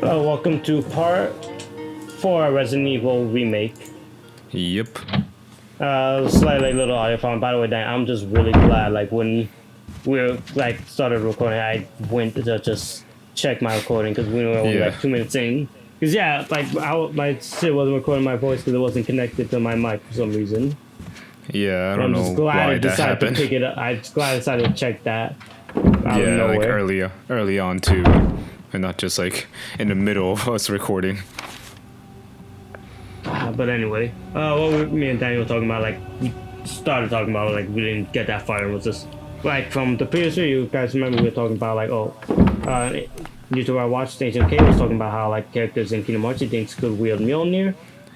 Welcome to part 4 Resident Evil Remake. Yep. Slightly little audio file. By the way, Dan, I'm just really glad, like, when we started recording, I went to just check my recording, because we were only, like, 2 minutes in. Because, my shit wasn't recording my voice because it wasn't connected to my mic for some reason. Yeah, I don't know why that happened. To pick it up. I'm just glad I decided to check that. Yeah, like early on too, and not just like in the middle of us recording. But anyway, me and Daniel were talking about, like, we started talking about, like, we didn't get that far. It was just, like, from the previous video, you guys remember we were talking about, like, YouTuber I watched, Station K was talking about how, like, characters in Kingdom Hearts he thinks could wield Mjolnir.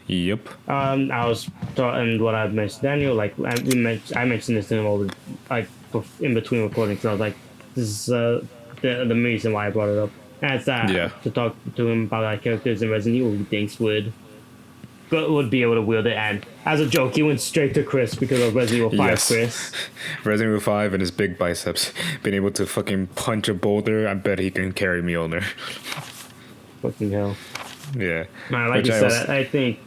Yep. I was talking what I mentioned Daniel, like, I mentioned this to him over, like, in between recordings. So I was like, this is the reason why I brought it up. And it's to talk to him about, like, characters in Resident Evil he thinks would be able to wield it. And as a joke, he went straight to Chris because of Resident Evil 5. Chris. Resident Evil 5 and his big biceps. Being able to fucking punch a boulder, I bet he can carry Mjolnir. Fucking hell. Yeah. Like you said, I think,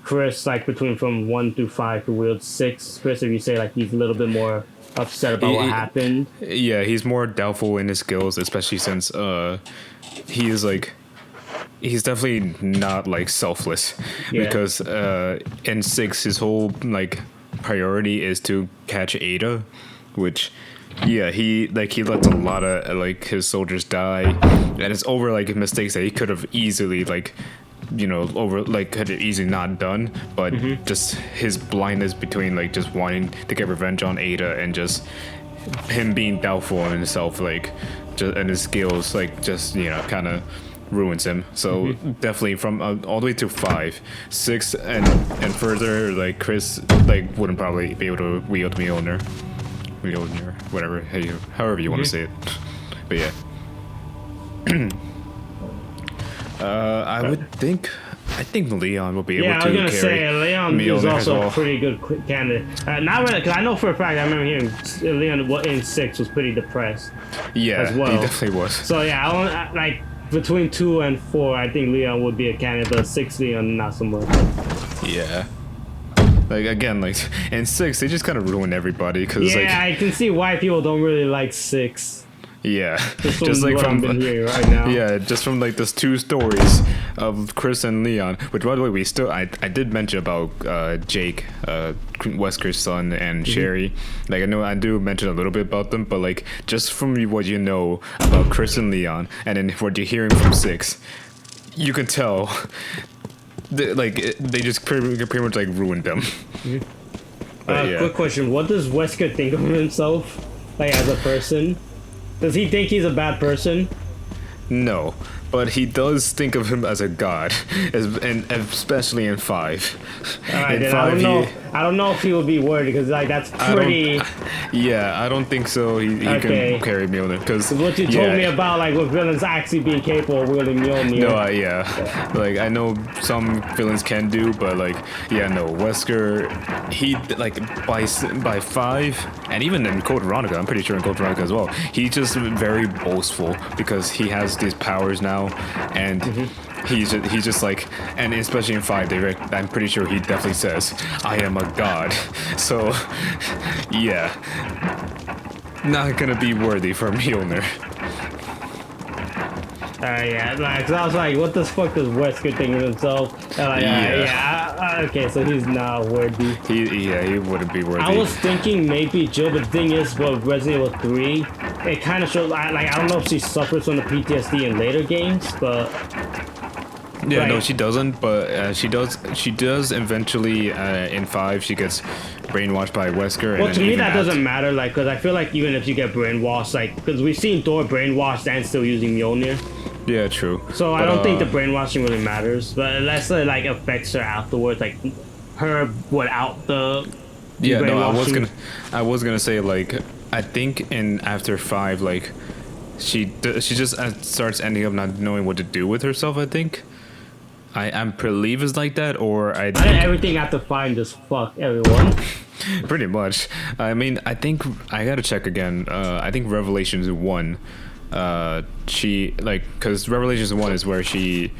Chris, like, between from 1 through 5 could wield 6. Chris, if you say, like, he's a little bit more upset about what happened. Yeah, he's more doubtful in his skills, especially since he is, like, he's definitely not, like, selfless. Because in 6 his whole, like, priority is to catch Ada, which he lets a lot of, like, his soldiers die, and it's over, like, mistakes that he could have easily, like, could have easily not done, but just his blindness between, like, just wanting to get revenge on Ada and just him being doubtful on himself, like, just, and his skills, like, just, kind of ruins him. So definitely from all the way to 5, 6, and further, like, Chris, like, wouldn't probably be able to wield Mjolnir, whatever, however you want to say it. But yeah. I think Leon will be able to carry. Yeah, I was gonna say Leon is also a pretty good candidate. Not really, because I know for a fact I remember hearing Leon in 6 was pretty depressed. Yeah, as well. He definitely was. So yeah, like between 2 and 4, I think Leon would be a candidate, but 6 Leon not so much. Yeah. Like, again, like, in 6 they just kind of ruin everybody because I can see why people don't really like 6. Yeah, just like from right now. Yeah, just from, like, those 2 stories of Chris and Leon. Which, by the way, I did mention about Jake, Wesker's son, and Sherry. Like, I do mention a little bit about them, but, like, just from what you know about Chris and Leon, and then what you're hearing from 6, you can tell, they just pretty much, like, ruined them. Quick question: what does Wesker think of himself, like, as a person? Does he think he's a bad person? No, but he does think of him as a god, and especially in 5. Alright, then 5, I don't know if he will be worried, because, like, that's pretty. I don't think so. He can carry Mjolnir, because what you told me about, like, with villains actually being capable of wielding Mjolnir. No, like, I know some villains can do, but, like, Wesker, he, like, by 5, and even in Code Veronica, I'm pretty sure in Code Veronica as well, he's just very boastful because he has these powers now, and he's just like, and especially in 5, I'm pretty sure he definitely says, "I am a god." So, yeah, not gonna be worthy for Mjolnir. Like, I was like, what the fuck does Wesker think of himself? Okay, so he's not worthy. He wouldn't be worthy. I was thinking maybe Jill, but the thing is, with Resident Evil 3, it kind of shows, like, I don't know if she suffers from the PTSD in later games, but... Yeah, no, she doesn't, but she does eventually, in 5, she gets brainwashed by Wesker. Well, to me, that doesn't matter, like, because I feel like even if you get brainwashed, like, because we've seen Thor brainwashed and still using Mjolnir. Yeah, true. So I don't think the brainwashing really matters, but unless it, like, affects her afterwards, like, her without the brainwashing. I was gonna say, like, I think after 5, like, she just starts ending up not knowing what to do with herself, I think. I believe it's like that, or I think everything after 5 just fuck everyone. Pretty much. I mean, I think I gotta check again. I think Revelations 1 she like because Revelations 1 is where she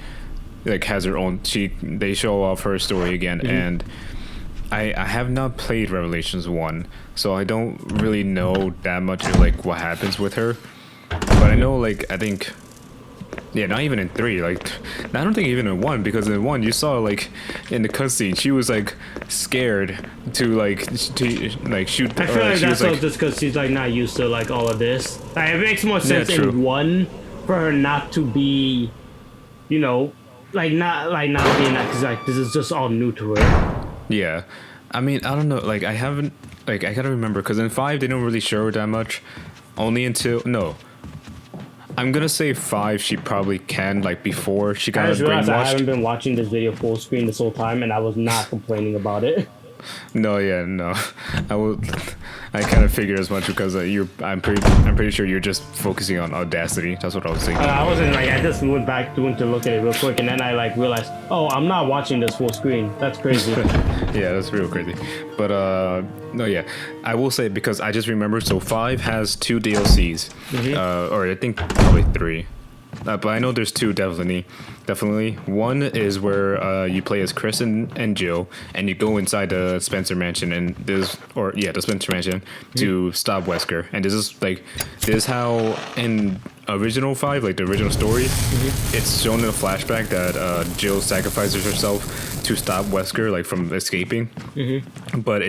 like has her own. They show off her story again, and I have not played Revelations 1, so I don't really know that much of like what happens with her. But I know like I think. Yeah, not even in 3. Like, I don't think even in 1, because in 1 you saw like in the cutscene she was like scared to shoot. I feel like that's all just because she's like not used to like all of this. Like, it makes more sense in 1 for her not to be, you know, not being that, because like this is just all new to her. Yeah, I mean I don't know. Like I haven't I gotta remember, because in 5 they don't really show her that much. Only until I'm gonna say 5. She probably can before she got brainwashed. I haven't been watching this video full screen this whole time, and I was not complaining about it. No. I kind of figured as much, because I'm pretty sure you're just focusing on Audacity. That's what I was thinking. I wasn't I just went back to look at it real quick, and then I realized, oh, I'm not watching this full screen. That's crazy. Yeah, that's real crazy. But no, yeah, I will say, because I just remembered. So 5 has 2 DLCs, or I think probably 3. But I know there's 2 definitely. One is where you play as Chris and Jill, and you go inside the Spencer Mansion, and the Spencer Mansion to stop Wesker. And this is how in original 5, like the original story, it's shown in a flashback that Jill sacrifices herself to stop Wesker from escaping. But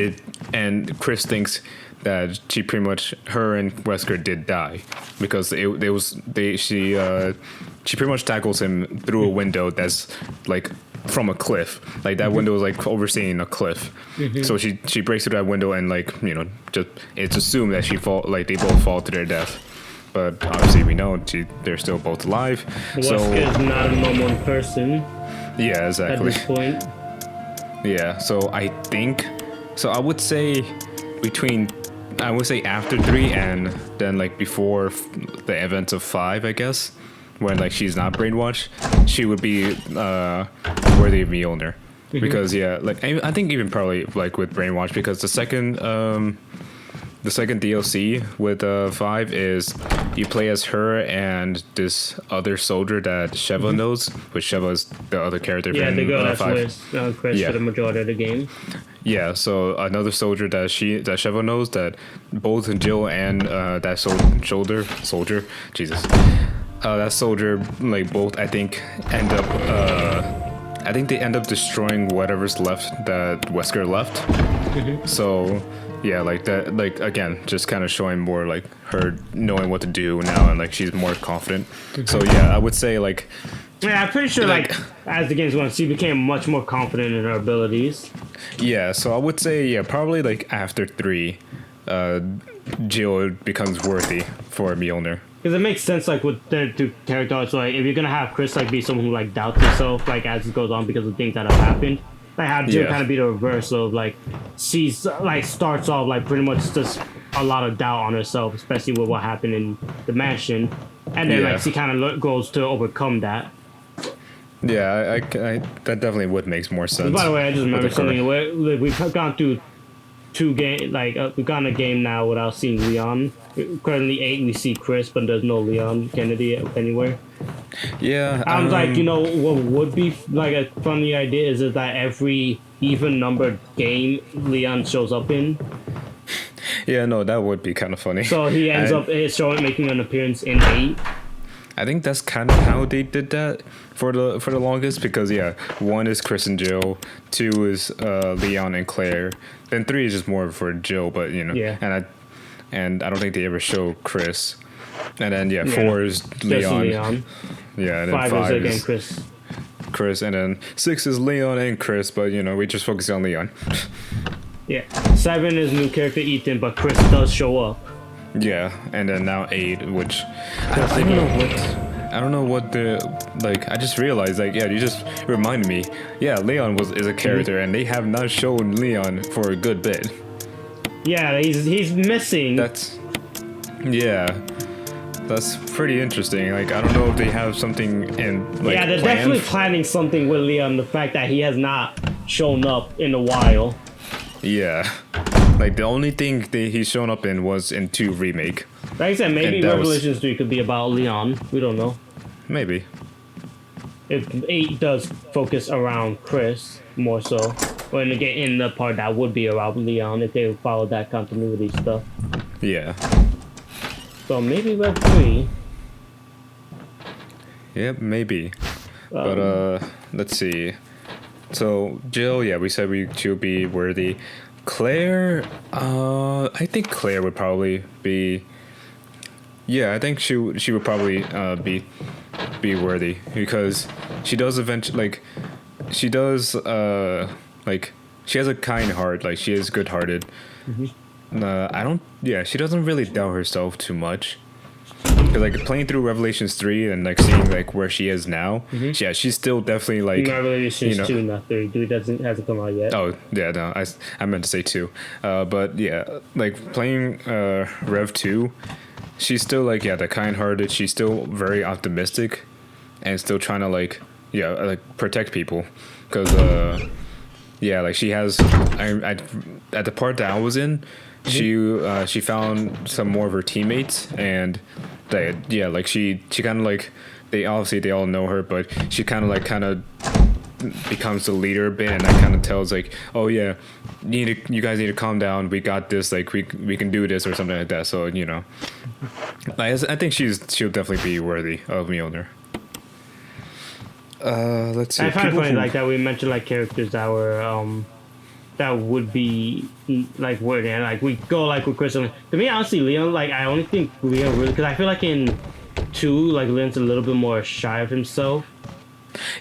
and Chris thinks that she pretty much, her and Wesker did die, because she pretty much tackles him through a window that's from a cliff. That window is overseeing a cliff. So she breaks through that window, and just it's assumed that they both fall to their death. But obviously we know they're still both alive. Wesker is not a normal person. Yeah, exactly. At this point. Yeah, so I would say after 3 and then before the events of 5, I guess, when she's not brainwashed, she would be worthy of Mjolnir. Because I think even probably with brainwash, because the second DLC with 5 is you play as her and this other soldier that Sheva knows, which Sheva is the other character. Yeah, the girl that's with Chris for the majority of the game. Yeah, so another soldier that Sheva knows, that both Jill and that soldier, Jesus, that soldier both I think end up destroying whatever's left that Wesker left. So yeah, that again, just kind of showing more her knowing what to do now, and she's more confident. So yeah, I would say yeah, I'm pretty sure as the game's going, she became much more confident in her abilities. Yeah, so I would say probably after 3, Jill becomes worthy for Mjolnir. Because it makes sense with the 2 characters. If you're gonna have Chris be someone who doubts himself as it goes on because of things that have happened, have Jill kind of be the reverse of she's starts off pretty much just a lot of doubt on herself, especially with what happened in the mansion, and then she kind of goes to overcome that. Yeah, I that definitely would make more sense. By the way, I just remember something. We've gone through 2 games, we've gone a game now without seeing Leon. Currently 8, we see Chris, but there's no Leon Kennedy anywhere. Yeah, I was what would be a funny idea is that every even numbered game Leon shows up in. Yeah, no, that would be kind of funny. So he ends up making an appearance in 8. I think that's kind of how they did that for the longest, because 1 is Chris and Jill, 2 is Leon and Claire, then 3 is just more for Jill, but and I don't think they ever show Chris, and then 4 is Leon. Yeah, and then 5 is again Chris, and then 6 is Leon and Chris, but we just focus on Leon. Yeah, 7 is new character Ethan, but Chris does show up. Yeah, and then now 8, which I don't know what the I just realized you just reminded me. Yeah, Leon is a character, and they have not shown Leon for a good bit. Yeah, he's missing. That's pretty interesting. I don't know if they have something in yeah, they're definitely planning something with Leon. The fact that he has not shown up in a while. Yeah. The only thing he's shown up in was in 2 Remake. Like I said, maybe Revelations 3 could be about Leon. We don't know. Maybe. If 8 does focus around Chris more so, when they get in the part that would be around Leon if they follow that continuity stuff. Yeah. So maybe Rev 3. Yep, maybe. But let's see. So Jill, yeah, we said she'll be worthy. Claire, I think Claire would probably be. Yeah, I think she would probably be worthy because she does eventually she does like she has a kind heart, like she is good hearted. Mm-hmm. She doesn't really doubt herself too much. Cause like playing through Revelations 3 and like seeing like where she is now, mm-hmm. Yeah, she's still definitely like. Not Revelations 2, not 3. 3 hasn't come out yet. Oh yeah, no, I meant to say 2, but yeah, like playing Rev 2, she's still like that kind-hearted. She's still very optimistic, and still trying to like protect people, cause like she has I at the part that I was in. Mm-hmm. She found some more of her teammates and like she kind of like they all know her, but she kind of becomes the leader a bit, and that kind of tells like, oh yeah, you guys need to calm down, we got this, like we can do this or something like that. So I think she'll definitely be worthy of Mjolnir. Let's see. I find it funny like that we mentioned like characters that were that would be like worthy, and like we go like with Chris. To me, honestly, Leon, like I only think Leon really, because I feel like in 2, like Leon's a little bit more shy of himself.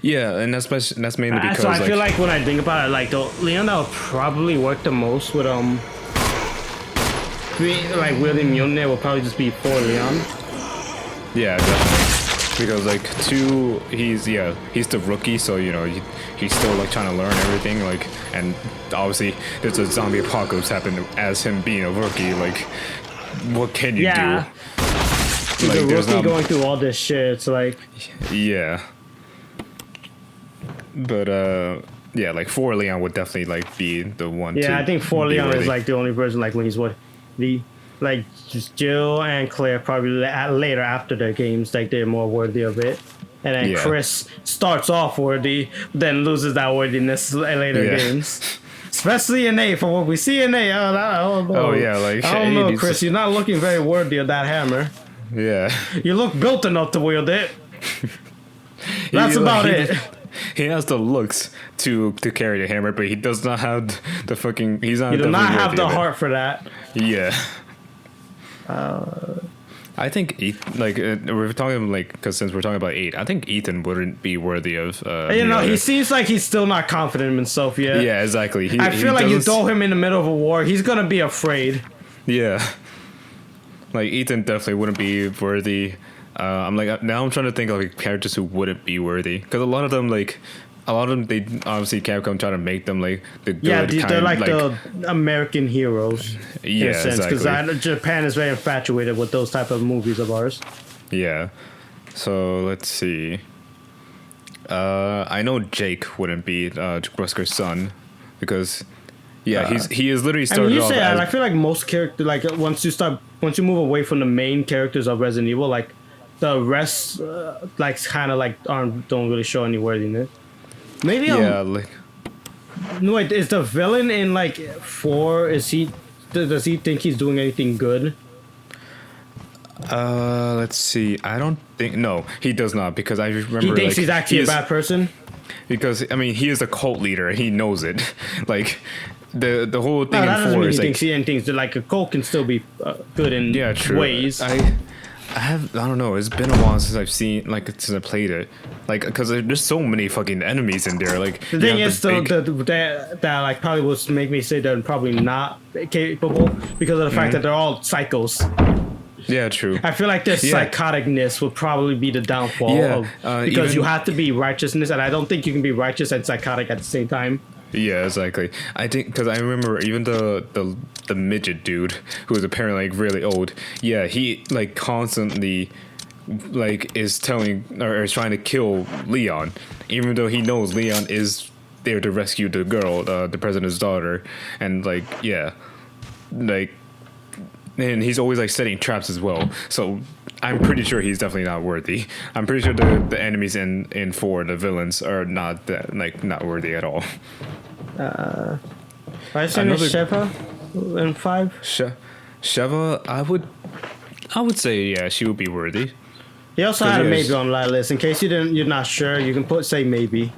Yeah, and that's mainly because. So I feel like when I think about it, like the Leon that would probably work the most with wielding Mjolnir will probably just be for Leon. Yeah, definitely. Because like 2, he's the rookie, so he's still like trying to learn everything, like, and obviously there's a zombie apocalypse happened as him being a rookie. Like, what can you do? He's like, a rookie going through all this shit. It's like, yeah. But like 4 Leon would definitely like be the one. Yeah, I think 4 Leon is like the only person like when he's like just Jill and Claire probably later after their games, like they're more worthy of it, and then Chris starts off worthy, then loses that worthiness later games. Especially in 8, from what we see in 8. Oh yeah, like I don't know, Chris. You're not looking very worthy of that hammer. Yeah. You look built enough to wield it. That's about it. He has the looks to carry the hammer, but he does not have the fucking. He's not. He does not have the heart for that. Yeah. I think we're talking because since we're talking about 8, I think Ethan wouldn't be worthy of. He seems like he's still not confident in himself yet. Yeah, exactly. I feel like you throw him in the middle of a war, he's gonna be afraid. Yeah, like Ethan definitely wouldn't be worthy. I'm trying to think of like characters who wouldn't be worthy, because a lot of them they obviously Capcom trying to make them like the good they're like the American heroes. Yeah, in a sense, because Japan is very infatuated with those type of movies of ours. Yeah, so let's see. I know Jake wouldn't be Rusker's son, because he is literally started off. I feel like most characters, like once you move away from the main characters of Resident Evil, like the rest don't really show any worthiness. Maybe no, wait, is the villain in like 4? Does he think he's doing anything good? Let's see. I don't think. No, he does not, because I remember he thinks he's actually a bad person. Because he is the cult leader and he knows it. Like the whole thing in 4 is like he thinks that like a cult can still be good in ways. I don't know. It's been a while since I've seen since I played it. Like, because there's so many fucking enemies in there. Like the thing is, that like probably would make me say they're probably not capable because of the fact that they're all psychos. Yeah, true. I feel like this psychoticness would probably be the downfall because you have to be righteousness, and I don't think you can be righteous and psychotic at the same time. Yeah, exactly. I think because I remember even the midget dude who was apparently like really old. Yeah, he like constantly like is telling or is trying to kill Leon, even though he knows Leon is there to rescue the girl, the president's daughter, and and he's always like setting traps as well. So I'm pretty sure he's definitely not worthy. I'm pretty sure the enemies in 4, the villains, are not that, like, not worthy at all. I think Sheva in 5. Sheva, I would say yeah, she would be worthy. He also had a maybe on that list. In case you're not sure, you can say maybe.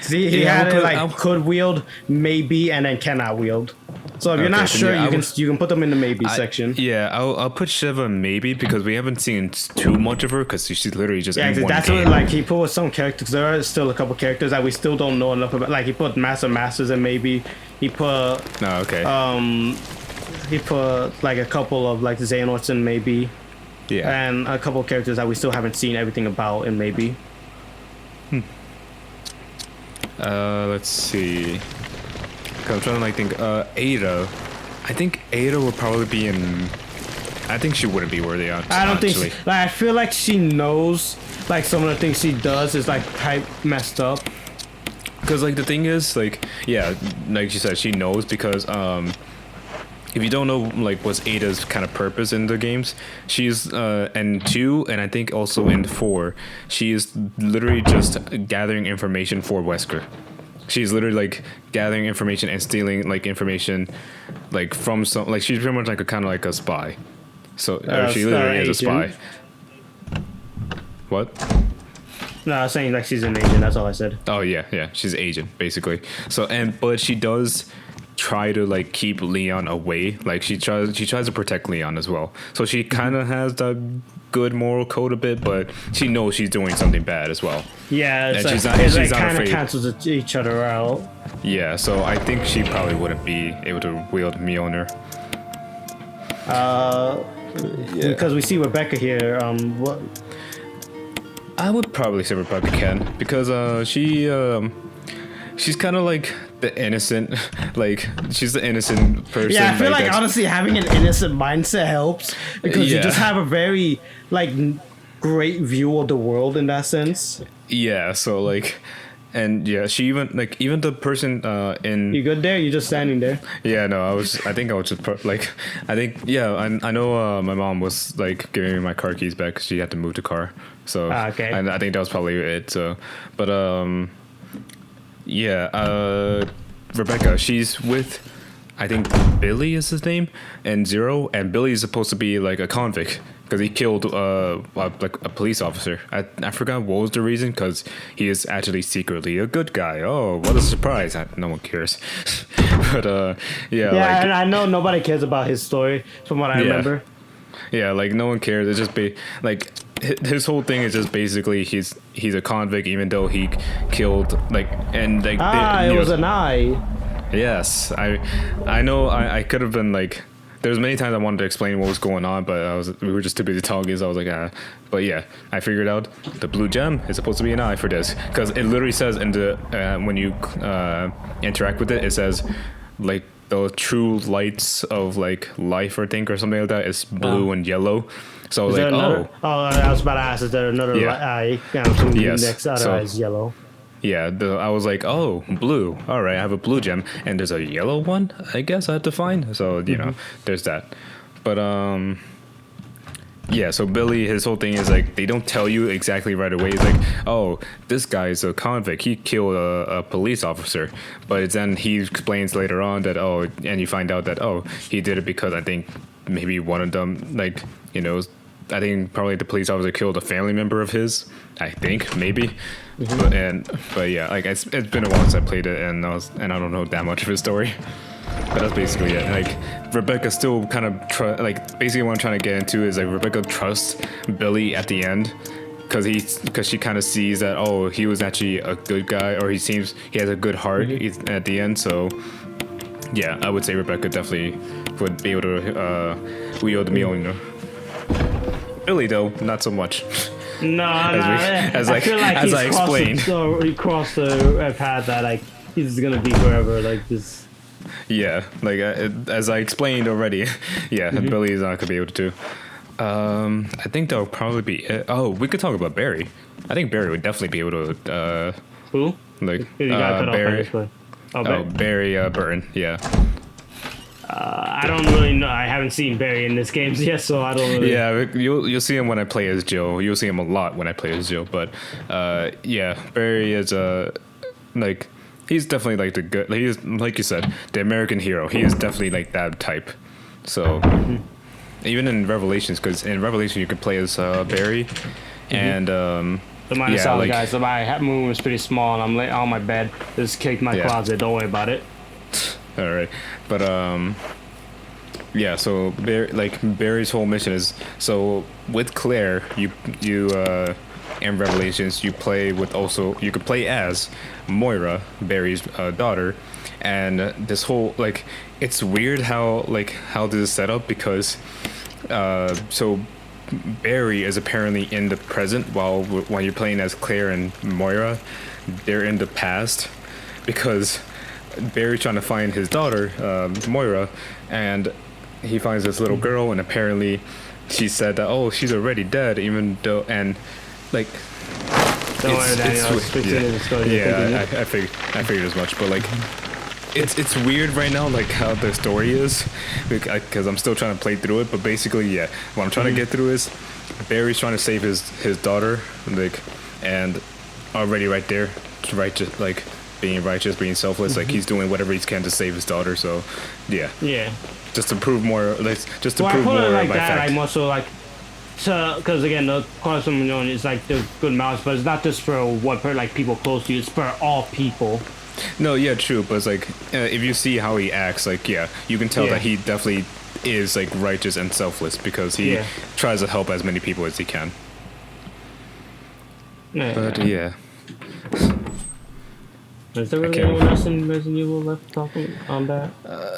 See, he had it like could wield, maybe, and then cannot wield. So if you're not sure, you can put them in the maybe section. Yeah, I'll put Shiva maybe because we haven't seen too much of her because she's literally just in one that's game. what, like, he put with some characters. There are still a couple characters that we still don't know enough about. Like he put Masters in maybe. He put he put like a couple of like Xehanorts in maybe. Yeah. And a couple of characters that we still haven't seen everything about in maybe. Let's see. I'm trying to like think. Ada, I think Ada would probably be in. I think she wouldn't be worthy. I don't think. Like, I feel like she knows. Like some of the things she does is like type messed up. Because like the thing is like like she said, she knows because if you don't know like what's Ada's kind of purpose in the games, she's in 2 and I think also in 4, she is literally just gathering information for Wesker. She's literally like gathering information and stealing like information like from some, like she's pretty much like a kind of like a spy. So she literally is a spy. What? No, I was saying like she's an agent. That's all I said. Oh yeah, she's an agent basically. So but she does try to like keep Leon away. Like she tries to protect Leon as well. So she kind of has the good moral code a bit, but she knows she's doing something bad as well. Yeah, it's like, she's not kind of cancels each other out. Yeah, so I think she probably wouldn't be able to wield Mjolnir. Because we see Rebecca here. What? I would probably say Rebecca can because she's kind of like the innocent, like she's the innocent person. Yeah, I feel like honestly having an innocent mindset helps because you just have a very like great view of the world in that sense. Yeah, so like, and yeah, she even the person in. You good there? You just standing there? Yeah, no, I think I was just I know my mom was like giving me my car keys back because she had to move the car. So okay. And I think that was probably it. So, but Rebecca, she's with, I think Billy is his name, and Zero, and Billy is supposed to be like a convict because he killed like a police officer. I forgot what was the reason because he is actually secretly a good guy. Oh, what a surprise! No one cares. But like, and I know nobody cares about his story from what I remember. Yeah, like no one cares. It's just like. His whole thing is just basically he's a convict even though he killed like and like it was an eye. Yes, I know I could have been like there's many times I wanted to explain what was going on but we were just too busy talking so I was like but yeah I figured out the blue gem is supposed to be an eye for this because it literally says in the when you interact with it says like the true lights of like life or think or something like that is blue and yellow. So is like, I was about to ask, is there another eye? Yes. Next other eye is yellow. Yeah, I was like, oh, blue. All right, I have a blue gem, and there's a yellow one. I guess I have to find. So you know, there's that. But yeah. So Billy, his whole thing is like they don't tell you exactly right away. It's like, oh, this guy's a convict. He killed a police officer. But then he explains later on that and you find out that he did it because I think maybe one of them like I think probably the police officer killed a family member of his. I think maybe, but yeah, like it's been a while since I played it, and I don't know that much of his story. But that's basically it. Like Rebecca still kind of basically what I'm trying to get into is like Rebecca trusts Billy at the end because she kind of sees that he was actually a good guy or he has a good heart at the end. So yeah, I would say Rebecca definitely would be able to wield the Mjolnir. Billy though, not so much. No, as I explained, he crossed the path that like he's gonna be forever like this. Yeah, like as I explained already. Yeah, Billy is not gonna be able to. I think that'll probably be it. Oh, we could talk about Barry. I think Barry would definitely be able to. Who? Like Barry. Barry Burton. Yeah. I don't really know. I haven't seen Barry in this game yet, so I don't really... Yeah, you'll see him when I play as Joe. You'll see him a lot when I play as Joe. But yeah, Barry is like, he's definitely like the good. He's like you said, the American hero. He is definitely like that type. So even in Revelations, because in Revelation you could play as Barry, and So minus out, like, guys. So my room was pretty small, and I'm laying on my bed. Just kicked my closet. Don't worry about it. All right, but yeah. So Barry's whole mission is, so with Claire, you in Revelations you play with, also you could play as Moira, Barry's daughter, and this whole, like, it's weird how this is set up, because so Barry is apparently in the present, while when you're playing as Claire and Moira, they're in the past, because Barry's trying to find his daughter, Moira, and he finds this little girl, and apparently she said that, oh, she's already dead, even though, and like, don't worry, Daniel. I figured as much, but like, it's weird right now, like how the story is, because I'm still trying to play through it. But basically, yeah, what I'm trying to get through is Barry's trying to save his daughter, like, and already right there, righteous, like being righteous, being selfless, like he's doing whatever he can to save his daughter. So, yeah, just to prove more, like, just to prove more like my that, fact. I'm also like, because again, the custom is like the good mouse, but it's not just for one per, like people close to you. It's for all people. No, yeah, true, but it's like, if you see how he acts, like, yeah, you can tell that he definitely is like righteous and selfless, because he tries to help as many people as he can. But yeah. Is there really anyone else in Resident Evil left talking on that?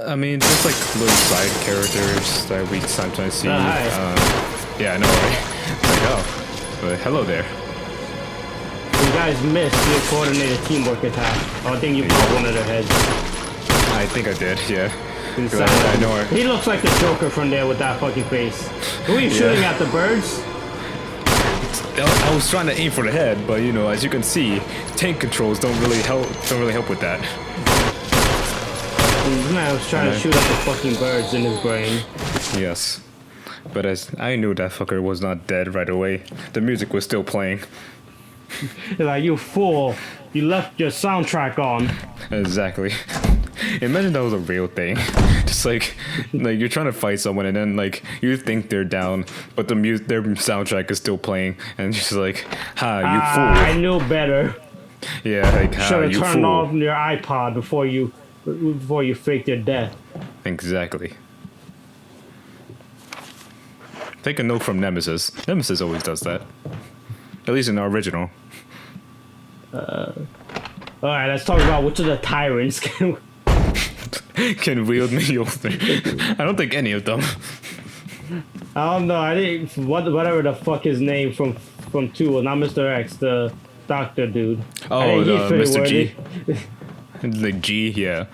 I mean, just like little side characters that we sometimes see. Yeah, I know, right? It's like, oh, but hello there. You guys missed the coordinated teamwork attack. Oh, I think you put one of their heads. I think I did, yeah. I know her. He looks like the Joker from there with that fucking face. Who are you shooting at, the birds? I was trying to aim for the head, but you know, as you can see, tank controls don't really help with that. This man was trying to shoot at the fucking birds in his brain. Yes. But as I knew that fucker was not dead right away, the music was still playing. You're like, you fool, you left your soundtrack on. Exactly. Imagine that was a real thing. Just like you're trying to fight someone, and then like you think they're down, but their soundtrack is still playing, and just like, ha, you fool. I knew better. Yeah, like, ha, should have you turned fool. off your iPod before you faked your death. Exactly. Take a note from Nemesis. Nemesis always does that. At least in the original. Alright, let's talk about which of the tyrants can wield mjolnir. I don't think any of them. I don't know. I think whatever the fuck his name from 2 was not Mr. X, the doctor dude. Oh, Mr. G. Like G, yeah.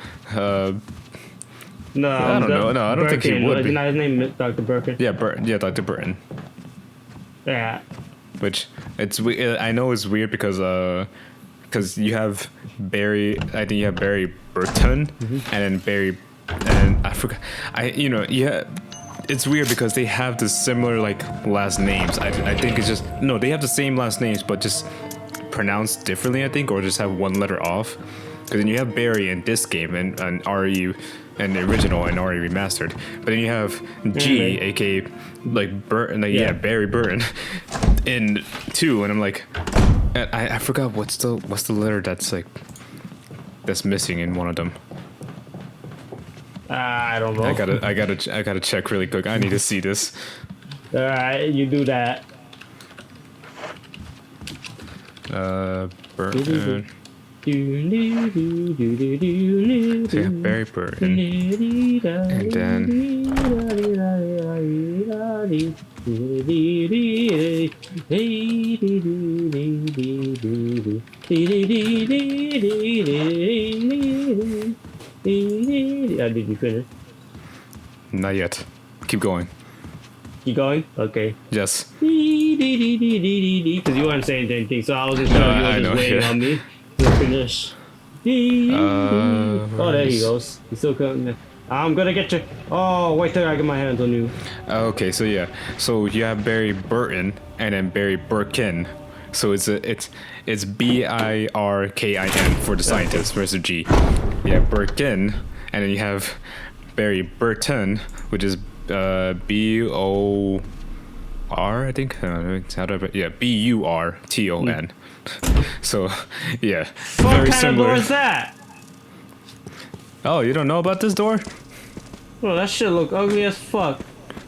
No, I don't know. No, I don't Birkin. think he would be. Not his name, Dr. Birkin. Yeah, Dr. Burton. Yeah. Which it's I know it's weird because you have Barry. I think you have Barry Burton, and then Barry, and I forgot. It's weird because they have the similar like last names. I think it's just no. They have the same last names, but just pronounced differently. I think, or just have one letter off. Because then you have Barry in this game and RE and the original and RE remastered, but then you have G, aka like Burton, like, Barry Burton, in 2, and I'm like, I forgot what's the letter that's missing in one of them. I don't know. I gotta check really quick. I need to see this. All right, you do that. Burton. So yeah, Barry Burton, and then did you finish? Not yet. Keep going. Keep going? Okay. Yes. Because you weren't saying anything, so I was just waiting on me to finish. Oh, there he goes. He's still coming. I'm gonna get you. Oh, wait till I get my hands on you. Okay, so yeah, so you have Barry Burton and then Barry Birkin. So it's Birkin for the scientist versus G. Yeah, Birkin, and then you have Barry Burton, which is B-O-R, I think. How do I? Yeah, B-U-R-T-O-N. So yeah, What very kind similar. of door is that? Oh, you don't know about this door? Oh, that shit look ugly as fuck.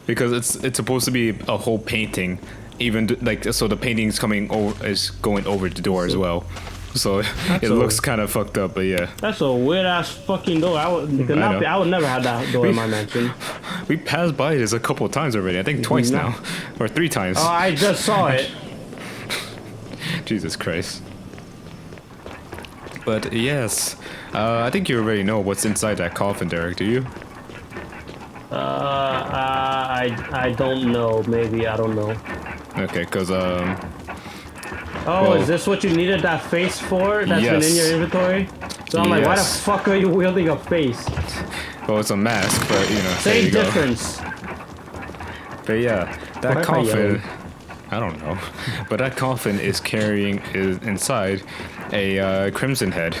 Because it's supposed to be a whole painting, so the painting's is going over the door as well, so it looks kind of fucked up. But yeah, that's a weird ass fucking door. I would never have that door in my mansion. We passed by this a couple of times already. I think twice now, or 3 times. Oh, I just saw it. Jesus Christ. But yes, I think you already know what's inside that coffin, Derek. Do you? I don't know. Maybe I don't know. Okay, cause Oh, well, is this what you needed that face for? That's yes. been in your inventory. So I'm like, why the Yes. fuck are you wielding a face? well, it's a mask, but you know, there Same you go. difference. But yeah, that Why am I coffin. yelling? I don't know, but that coffin is inside a crimson head.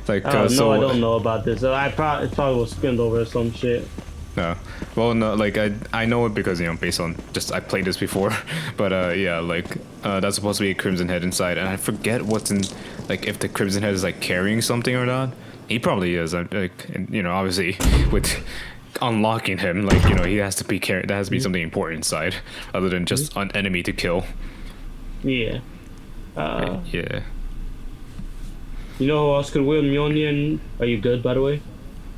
Like, Oh, no, so, I don't know about this. It probably was skimmed over or some shit. No, well, no, like I know it because based on just I played this before, but yeah, like that's supposed to be a crimson head inside, and I forget what's in, like if the crimson head is like carrying something or not. He probably is. Like, and, obviously with unlocking him, like he has to be there has to be something important inside, other than just an enemy to kill. Yeah. Yeah. You know who else could wield Mjolnir? Are you good, by the way?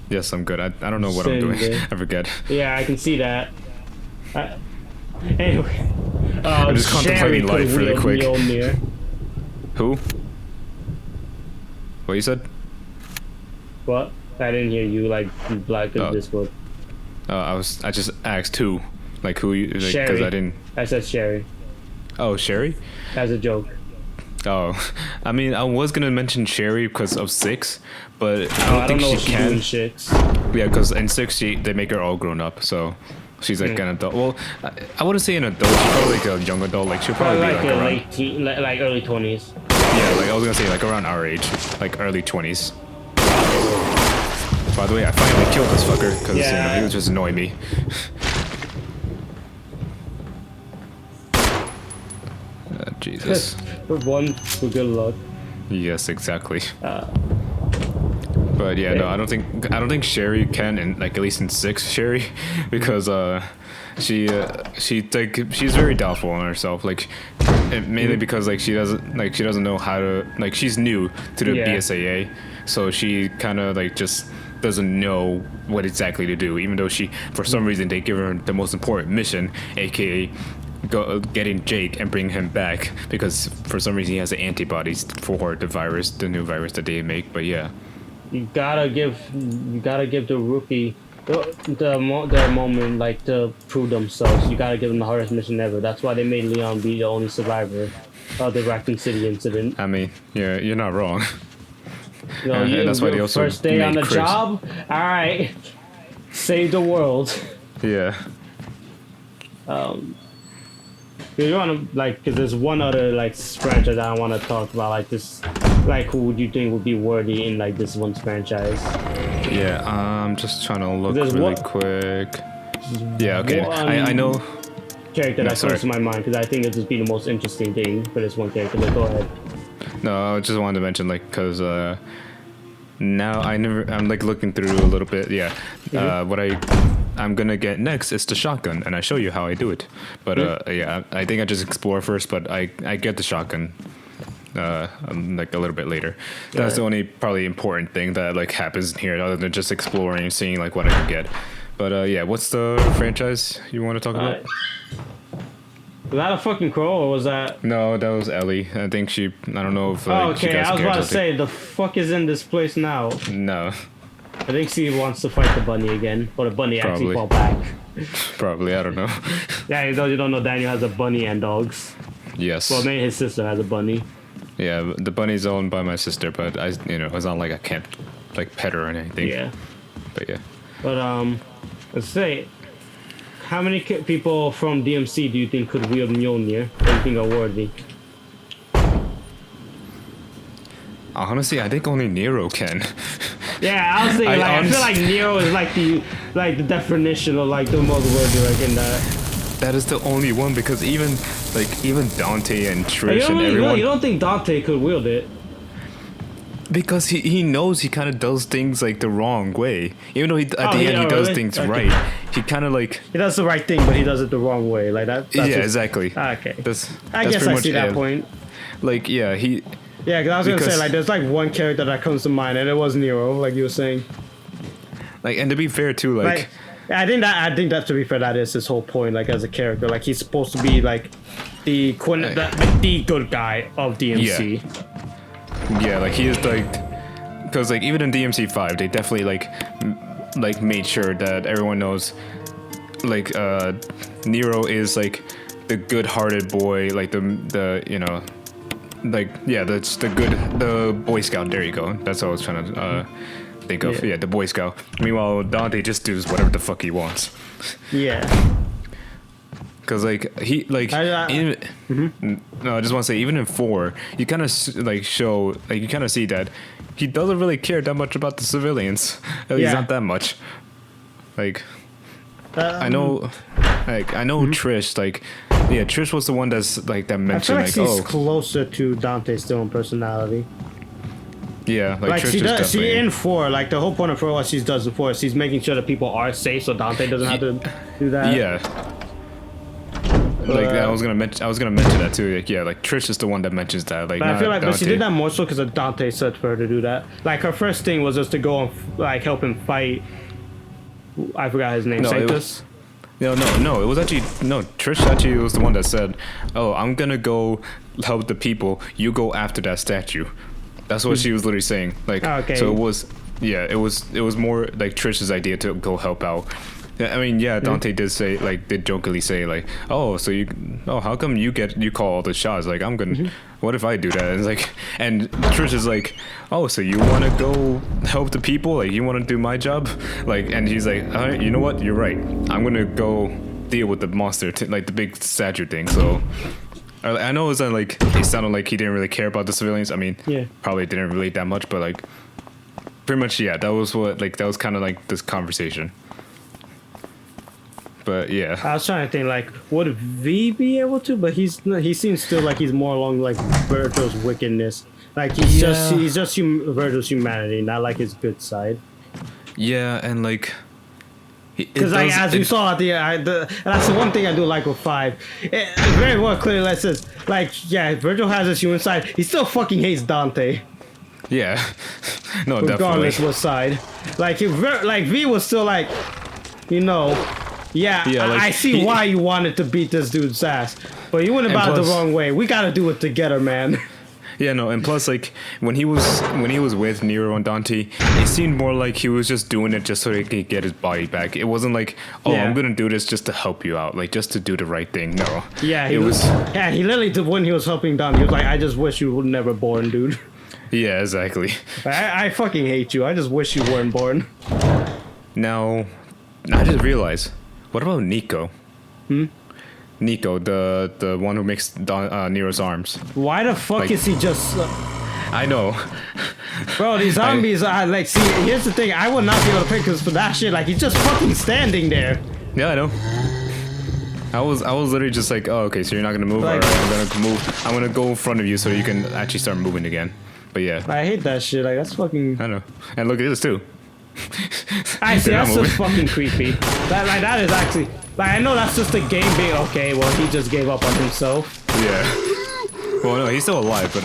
Yes, I'm good. I don't know what I'm Same doing. here. I forget. Yeah, I can see that. Anyway. I'm just contemplating Sherry life could really wield quick. Mjolnir. Who? What you said? What? I didn't hear you, like, black as Discord. I just asked who, like who you, like, because Sherry. I didn't. I said Sherry. Oh, Sherry. As a joke. Oh, I mean, I was gonna mention Sherry because of 6, but I I don't don't know think if she she's can. doing shit. Yeah, because in 6 they make her all grown up, so she's like an adult. Well, I wouldn't say an adult. She's probably like a young adult. Like she'll probably Probably be like a around. late teen, like early 20s. Yeah, like I was gonna say like around our age, like early 20s. By the way, I finally killed this fucker because he was just annoying me. Jesus. One for good luck. Yes, exactly. But yeah, no, I don't think Sherry can, in like at least in 6 Sherry, because she's very doubtful on herself, like mainly because like she doesn't know how to, like she's new to the BSAA, so she kind of like just doesn't know what exactly to do, even though for some reason they give her the most important mission, aka getting Jake and bring him back, because for some reason he has the antibodies for the new virus that they make. But yeah, You gotta give the rookie the moment, like, to prove themselves. You gotta give them the hardest mission ever. That's why they made Leon be the only survivor of the Raccoon City incident. I mean, yeah, you're not wrong. And that's why they also first day on made the Chris. job. All right, save the world. Yeah. You wanna, like, because there's one other like franchise I want to talk about, like this, like who would you think would be worthy in like this one's franchise? Yeah, I'm just trying to look There's really quick. Yeah, okay. I know. Character that sorry. comes to my mind because I think it'll just be the most interesting thing for this one character. But go ahead. No, I just wanted to mention, like, because now I'm like looking through a little bit. Yeah, what I'm gonna get next is the shotgun, and I show you how I do it. But yeah, I think I just explore first, but I get the shotgun like a little bit later. That's the only probably important thing that like happens here, other than just exploring and seeing like what I can get. But yeah, what's the franchise you want to talk about? Was that a fucking crow or was that? No, that was Ellie. I think I don't know if. Oh, she okay, got I was scared about or to say, something. the fuck is in this place now? No, I think she wants to fight the bunny again, or the bunny actually Probably. fall back. probably, I don't know. Yeah, you don't know, Daniel has a bunny and dogs. Yes. Well, maybe his sister has a bunny. Yeah, the bunny's owned by my sister, but it's not like I can't like pet her or anything. Yeah. But yeah. But let's say, how many people from DMC do you think could wield Mjolnir? Or do you think are worthy? Honestly, I think only Nero can. Yeah, I was thinking, I feel like Nero is like the definition of like the most worthy, like in that. That is the only one, because even Dante and Trish and everyone. You don't think Dante could wield it? Because he knows he kind of does things like the wrong way. Even though at the end he does things right, he kind of like... He does the right thing, but he does it the wrong way. Like that. Yeah, exactly. Okay. I guess I see that point. Like, yeah, he... Yeah, because I was going to say, like, there's like one character that comes to mind, and it was Nero, like you were saying. Like, and to be fair, too, like I think that to be fair, that is his whole point, like, as a character. Like, he's supposed to be, like, the good guy of DMC. Yeah, like he is like, because like even in DMC 5, they definitely like made sure that everyone knows, like Nero is like the good-hearted boy, like the you know, like yeah, that's the Boy Scout. There you go. That's what I was trying to think of. Yeah, the Boy Scout. Meanwhile, Dante just does whatever the fuck he wants. Yeah. Cause like he like no, I just want to say even in 4, you kind of like show like you kind of see that he doesn't really care that much about the civilians. At least not that much. Like I know Trish like Trish was the one that's like that mentioned I feel like she's closer to Dante still in personality. Yeah, like Trish she does. Definitely... She in 4, like the whole point of what she does in 4 is she's making sure that people are safe, so Dante doesn't have to do that. Yeah. Like I was gonna mention that too. Like like Trish is the one that mentions that. Like, but I feel like Dante. But she did that more so because Dante said for her to do that. Like her first thing was just to go and help him fight. I forgot his name. Sanctus. No. It was actually Trish actually was the one that said, "Oh, I'm gonna go help the people. You go after that statue." That's what she was literally saying. Like, so it was more like Trish's idea to go help out. I mean, Dante did say, like, did jokingly say, like, how come you call all the shots? Like, I'm gonna, what if I do that? And it's like, and Trish is like, oh, so you want to go help the people? Like, you want to do my job? Like, and he's like, all right, you know what? You're right. I'm gonna go deal with the monster, like the big statue thing. So, I know it's not like it sounded like he didn't really care about the civilians. I mean, probably didn't relate that much, but like, pretty much, that was that was kind of like this conversation. But yeah, I was trying to think like, would V be able to? But he seems still like he's more along like Virgil's wickedness. Like he's just Virgil's humanity, not like his good side. Yeah, and like, because like as you saw at that's the one thing I do like with 5. It very well clearly lets us like Virgil has his human side. He still fucking hates Dante. Yeah, no, regardless definitely. what side. Like V was still like, Yeah, like, I see why you wanted to beat this dude's ass, but you went about it the wrong way. We gotta do it together, man. Yeah, no, and plus, like, when he was with Nero and Dante, it seemed more like he was just doing it just so he could get his body back. It wasn't like, I'm gonna do this just to help you out, like, just to do the right thing. No. Yeah, he literally did when he was helping Dante. He was like, I just wish you were never born, dude. Yeah, exactly. I fucking hate you. I just wish you weren't born. Now, I just realized, what about Nico? Nico, the one who makes Nero's arms. Why the fuck is he just... I know. Bro, these zombies are like... See, here's the thing. I would not be able to pick this for that shit. Like, he's just fucking standing there. Yeah, I know. I was literally just like, oh, okay, so you're not gonna move? Like, alright, I'm gonna move. I'm gonna go in front of you so you can actually start moving again. But yeah. I hate that shit. Like, that's fucking... I know. And look at this, too. I see, that's just fucking creepy. That is actually... Like, I know that's just a game being okay, well, he just gave up on himself. Yeah. Well, no, he's still alive, but,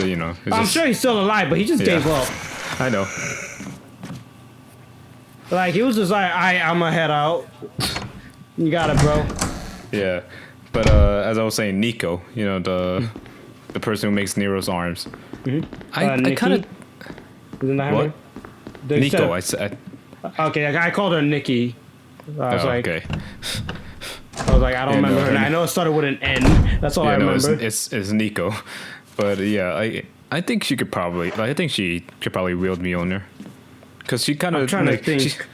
I'm sure he's still alive, but he just gave up. I know. Like, he was just like, I'm gonna head out. You got it, bro. Yeah. But, as I was saying, Nico, the person who makes Nero's arms. I kind of... Isn't that what? Her? Nico, I said... Okay, I called her Nikki. I was like... Okay. I was like, I don't remember her name. I know it started with an N. That's all I remember. It's Nico. But yeah, I think she could probably wield Mjolnir. Because she kind of... I'm trying to think.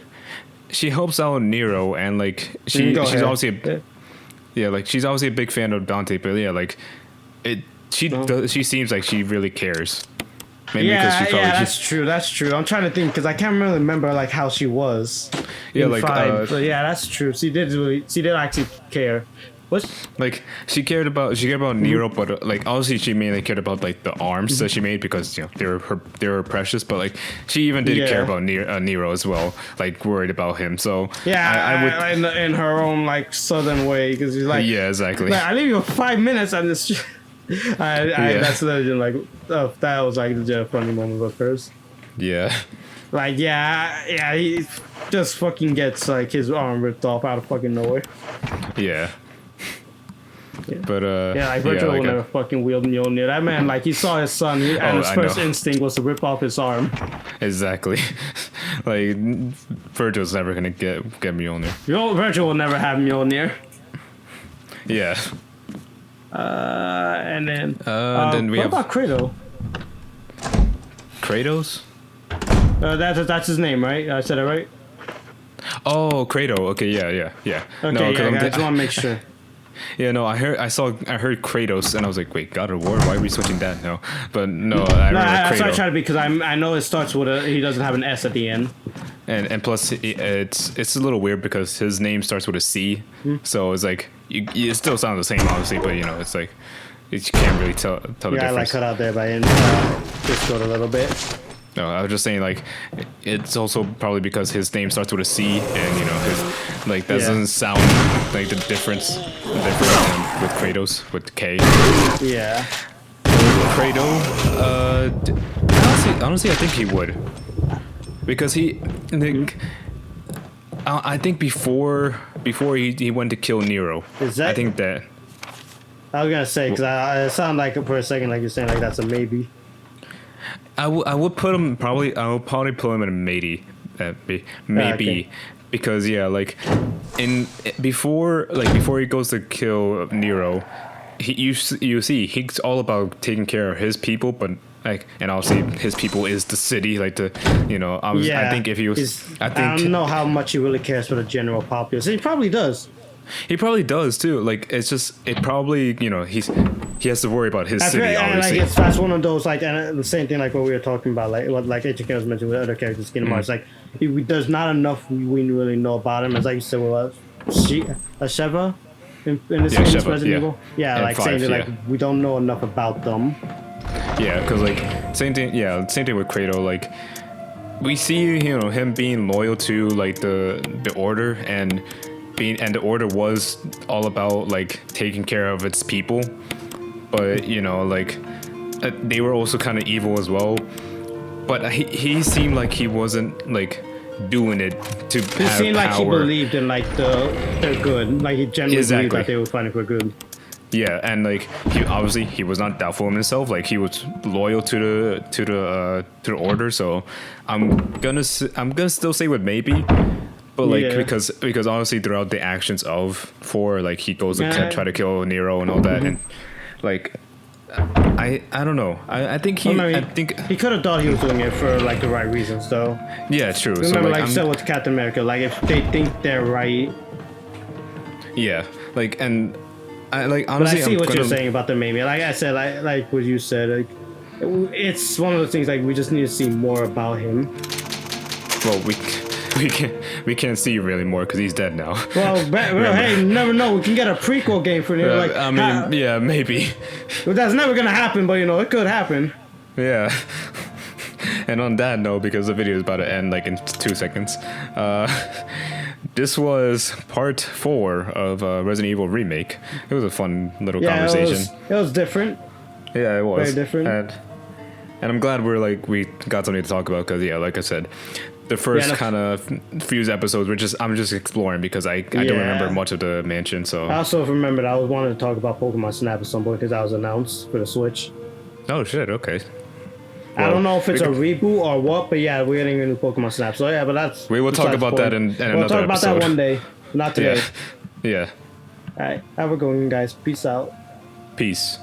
she helps out Nero, and like she's obviously she's obviously a big fan of Dante, but yeah, like she seems like she really cares. Maybe that's true. That's true. I'm trying to think because I can't really remember like how she was. Yeah, like but yeah, that's true. She did actually care. Like she cared about Nero, but like obviously she mainly cared about like the arms that she made because they were precious. But like she even did care about Nero as well, like worried about him. So I would in her own like southern way because she's like exactly. Like, I leave you 5 minutes and this. That's legend. Like that was like the funny moment of hers. Yeah. Like he just fucking gets like his arm ripped off out of fucking nowhere. Yeah. But like Virgil will never fucking wield Mjolnir. That man, like he saw his son, and his first instinct was to rip off his arm. Exactly. Like Virgil's never gonna get Mjolnir. Virgil will never have Mjolnir. Yeah. And then we what have about Kratos? Kratos? That's his name, right? I said it right. Oh, Kratos. Okay, yeah. Okay, no, I just want to make sure. Yeah, no, I heard Kratos, and I was like, wait, God of War? Why are we switching that? No, but no, I remember Kratos. That's why I try to be because I know it starts with he doesn't have an S at the end. And plus, it's a little weird because his name starts with a C, so it's like it still sounds the same, obviously, but it's like you can't really tell the difference. Yeah, I like cut out there by Discord a little bit. No, I was just saying like it's also probably because his name starts with a C, and his that doesn't sound like the difference with Kratos with K. Yeah. Kratos, honestly, I think he would, because I think before he went to kill Nero, I think that. I was gonna say because it sounded like for a second like you're saying like that's a maybe. I would put him probably. I would probably put him in a maybe, okay. Because like before he goes to kill Nero, you see he's all about taking care of his people, but like, and obviously his people is the city, like I think if he was, I don't know how much he really cares for the general populace. He probably does. He probably does too. Like it's just probably he has to worry about his city. Obviously, like that's one of those like, and the same thing like what we were talking about, like what like HK was mentioning with other characters, Kingdom Hearts. Like there's not enough we really know about him. As like you said, Sheva in this game, Resident Evil. Yeah, and like 5, saying that like we don't know enough about them. Yeah, because like same thing with Kratos. Like we see him being loyal to like the Order and the Order was all about like taking care of its people, but like they were also kind of evil as well. But he seemed like he wasn't like doing it to have power. He seemed like he believed in like the good, like he generally believed that they were fighting for good. Yeah, and like he was not doubtful in himself. Like he was loyal to the Order. So I'm gonna still say with maybe. But like because honestly throughout the actions of Thor, like he goes to try to kill Nero and all that, and like I don't know. I think he could have thought he was doing it for like the right reasons though. Yeah, true. Remember, so, like so with Captain America, like if they think they're right. Yeah, like and I like honestly. But I see what you're saying about the maybe. Like I said, like what you said, like it's one of those things like we just need to see more about him. Well, we can't see really more because he's dead now. Well, hey, you never know. We can get a prequel game for him. Like, I mean, yeah, maybe. That's never gonna happen, but it could happen. Yeah. And on that note, because the video is about to end like in 2 seconds, this was part 4 of Resident Evil Remake. It was a fun little conversation. It was different. Yeah, it was very different. And I'm glad we got something to talk about because like I said. The first kind of few episodes I'm just exploring because I don't remember much of the mansion. So I also remembered I wanted to talk about Pokemon Snap at some point because that was announced for the Switch. Oh shit! Okay. Well, I don't know if it's a reboot or what, but yeah, we're getting a new Pokemon Snap. So yeah, but we will talk about that in another episode. We'll talk about that one day, not today. Yeah. All right, have a good one, guys. Peace out. Peace.